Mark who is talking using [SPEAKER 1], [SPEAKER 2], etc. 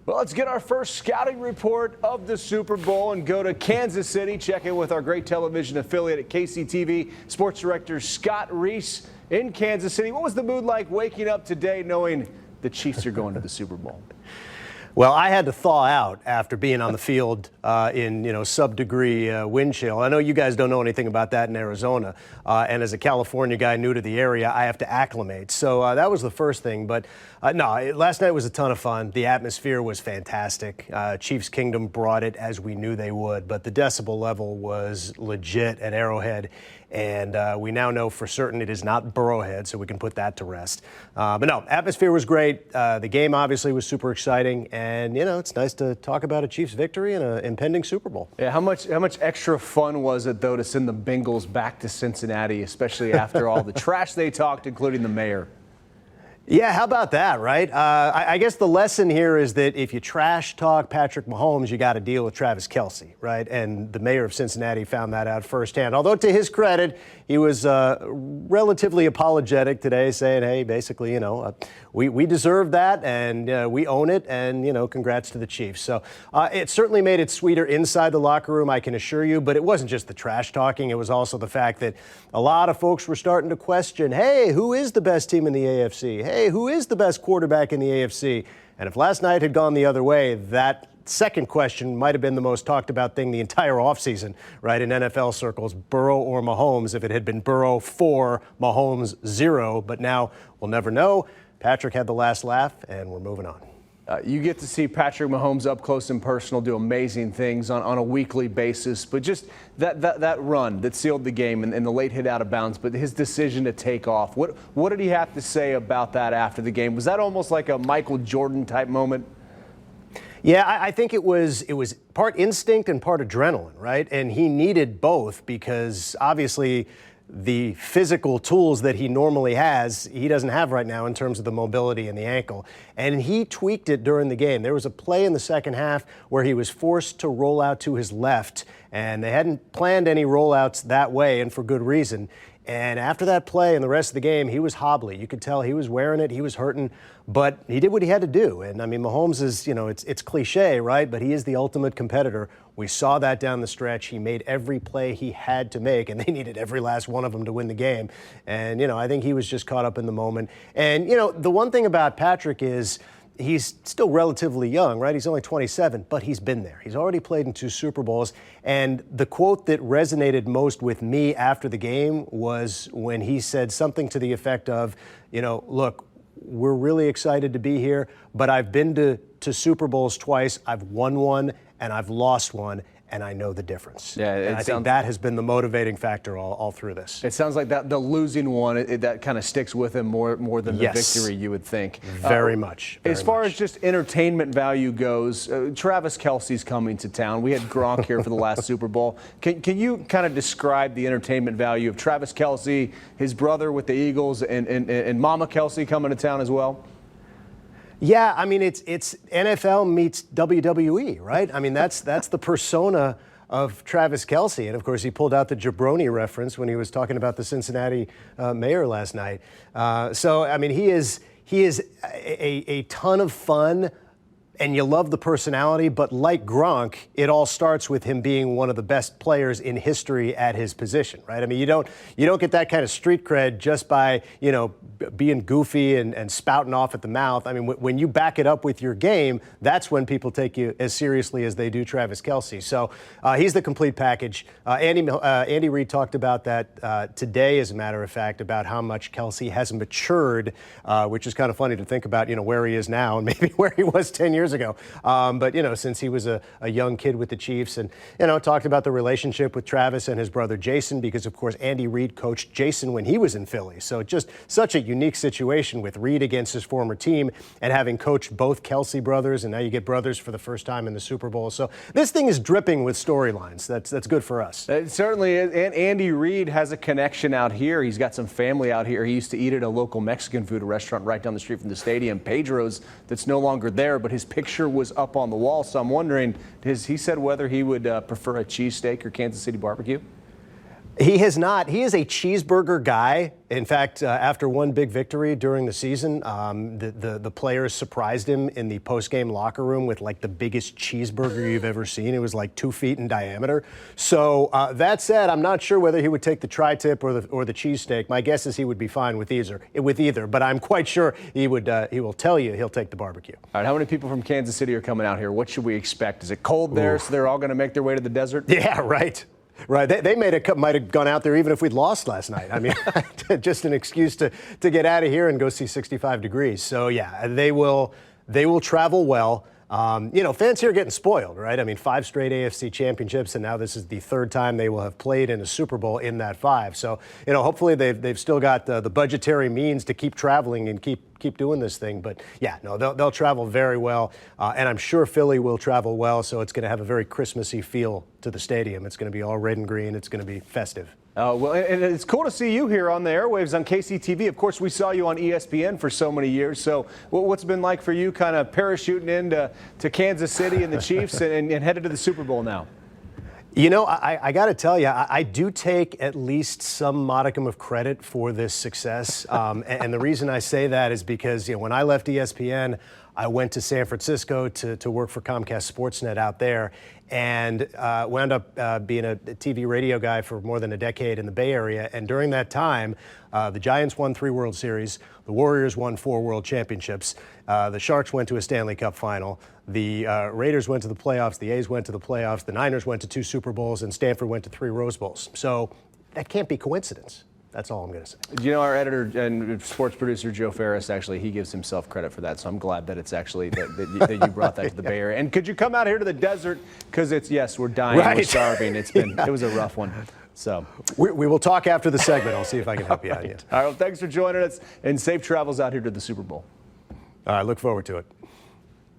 [SPEAKER 1] Well, let's get our first scouting report of the Super Bowl and go to Kansas City, check in with our great television affiliate at KCTV, Sports Director Scott Reiss in Kansas City. What was the mood like waking up today knowing the Chiefs are going to the Super Bowl?
[SPEAKER 2] Well, I had to thaw out after being on the field in sub-degree wind chill. I know you guys don't know anything about that in Arizona, and as a California guy new to the area, I have to acclimate. So that was the first thing. But no, last night was a ton of fun. The atmosphere was fantastic. Chiefs Kingdom brought it as we knew they would, but the decibel level was legit at Arrowhead. And we now know for certain it is not Burrowhead, so we can put that to rest. But no, atmosphere was great. The game obviously was super exciting. And, it's nice to talk about a Chiefs victory and an impending Super Bowl.
[SPEAKER 1] Yeah, how much extra fun was it, though, to send the Bengals back to Cincinnati, especially after all the trash they talked, including the mayor?
[SPEAKER 2] Yeah, how about that, right? I guess the lesson here is that if you trash talk Patrick Mahomes, you got to deal with Travis Kelce, right? And the mayor of Cincinnati found that out firsthand. Although to his credit, he was relatively apologetic today, saying, hey, basically, we deserve that and we own it, and, congrats to the Chiefs. So it certainly made it sweeter inside the locker room, I can assure you, but it wasn't just the trash talking. It was also the fact that a lot of folks were starting to question, hey, who is the best team in the AFC? Hey, who is the best quarterback in the AFC? And if last night had gone the other way, that second question might have been the most talked about thing the entire offseason, right, in NFL circles, Burrow or Mahomes. If it had been Burrow 4, Mahomes 0, but now we'll never know. Patrick had the last laugh, and we're moving on.
[SPEAKER 1] You get to see Patrick Mahomes up close and personal do amazing things on a weekly basis, but just that run that sealed the game and the late hit out of bounds, but his decision to take off. What did he have to say about that after the game? Was that almost like a Michael Jordan type moment?
[SPEAKER 2] Yeah, I think it was part instinct and part adrenaline, right? And he needed both because obviously the physical tools that he normally has, he doesn't have right now in terms of the mobility and the ankle. And he tweaked it during the game. There was a play in the second half where he was forced to roll out to his left, and they hadn't planned any rollouts that way, and for good reason. And after that play and the rest of the game, he was hobbly. You could tell he was wearing it, he was hurting, but he did what he had to do. And I mean, Mahomes is, it's cliche, right? But he is the ultimate competitor. We saw that down the stretch. He made every play he had to make, and they needed every last one of them to win the game. And, I think he was just caught up in the moment. And, the one thing about Patrick is, he's still relatively young, right? He's only 27, but he's been there. He's already played in 2 Super Bowls. And the quote that resonated most with me after the game was when he said something to the effect of, look, we're really excited to be here, but I've been to Super Bowls twice. I've won one and I've lost one, and I know the difference.
[SPEAKER 1] Yeah,
[SPEAKER 2] and I think that has been the motivating factor all through this.
[SPEAKER 1] It sounds like that the losing one, that kind of sticks with him more than the victory, you would think.
[SPEAKER 2] Very much.
[SPEAKER 1] As far as just entertainment value goes, Travis Kelce's coming to town. We had Gronk here for the last Super Bowl. Can you kind of describe the entertainment value of Travis Kelce, his brother with the Eagles, and Mama Kelce coming to town as well?
[SPEAKER 2] Yeah, I mean, it's NFL meets WWE, right? I mean, that's the persona of Travis Kelce. And, of course, he pulled out the jabroni reference when he was talking about the Cincinnati mayor last night. So, I mean, he is a ton of fun, and you love the personality. But like Gronk, it all starts with him being one of the best players in history at his position, right? I mean, you don't get that kind of street cred just by, being goofy and spouting off at the mouth. I mean, when you back it up with your game, that's when people take you as seriously as they do Travis Kelce. So he's the complete package. Andy Reid talked about that today, as a matter of fact, about how much Kelce has matured, which is kind of funny to think about, where he is now and maybe where he was 10 years ago. But, since he was a young kid with the Chiefs, and, talked about the relationship with Travis and his brother Jason, because, of course, Andy Reid coached Jason when he was in Philly. So just such a unique situation with Reid against his former team and having coached both Kelce brothers, and now you get brothers for the first time in the Super Bowl. So this thing is dripping with storylines. That's good for us.
[SPEAKER 1] It certainly is. And Andy Reid has a connection out here. He's got some family out here. He used to eat at a local Mexican food restaurant right down the street from the stadium, Pedro's, that's no longer there, but his picture was up on the wall. So I'm wondering, has he said whether he would prefer a cheesesteak or Kansas City barbecue?
[SPEAKER 2] He has not. He is a cheeseburger guy. In fact, after one big victory during the season, the players surprised him in the post-game locker room with like the biggest cheeseburger you've ever seen. It was like 2 feet in diameter. So that said, I'm not sure whether he would take the tri-tip or the cheesesteak. My guess is he would be fine with either. But I'm quite sure he will tell you he'll take the barbecue.
[SPEAKER 1] All right, how many people from Kansas City are coming out here? What should we expect? Is it cold there, so they're all going to make their way to the desert?
[SPEAKER 2] Yeah, right. Right. They might have gone out there even if we'd lost last night. I mean, just an excuse to get out of here and go see 65 degrees. So, yeah, they will travel well. Fans here are getting spoiled, right? I mean, 5 straight AFC championships, and now this is the 3rd time they will have played in a Super Bowl in that 5. So, hopefully they've still got the budgetary means to keep traveling and keep doing this thing. But yeah, no, they'll travel very well, and I'm sure Philly will travel well. So it's going to have a very Christmassy feel to the stadium. It's going to be all red and green. It's going to be festive.
[SPEAKER 1] Well, and it's cool to see you here on the airwaves on KCTV. Of course, we saw you on ESPN for so many years. So what's it been like for you kind of parachuting into Kansas City and the Chiefs and headed to the Super Bowl now?
[SPEAKER 2] I got to tell you, I do take at least some modicum of credit for this success. And the reason I say that is because, when I left ESPN, I went to San Francisco to work for Comcast Sportsnet out there, and wound up being a TV radio guy for more than a decade in the Bay Area. And during that time, the Giants won 3 World Series, the Warriors won 4 World Championships, the Sharks went to a Stanley Cup final, the Raiders went to the playoffs, the A's went to the playoffs, the Niners went to 2 Super Bowls, and Stanford went to 3 Rose Bowls. So that can't be coincidence. That's all I'm going to say.
[SPEAKER 1] Our editor and sports producer, Joe Ferris, actually, he gives himself credit for that. So I'm glad that it's actually that you brought that to the Bay Area. And could you come out here to the desert? Because we're dying, we're starving. It was a rough one. So
[SPEAKER 2] we will talk after the segment. I'll see if I can help you out.
[SPEAKER 1] All right, well, thanks for joining us, and safe travels out here to the Super Bowl.
[SPEAKER 2] All right, look forward to it.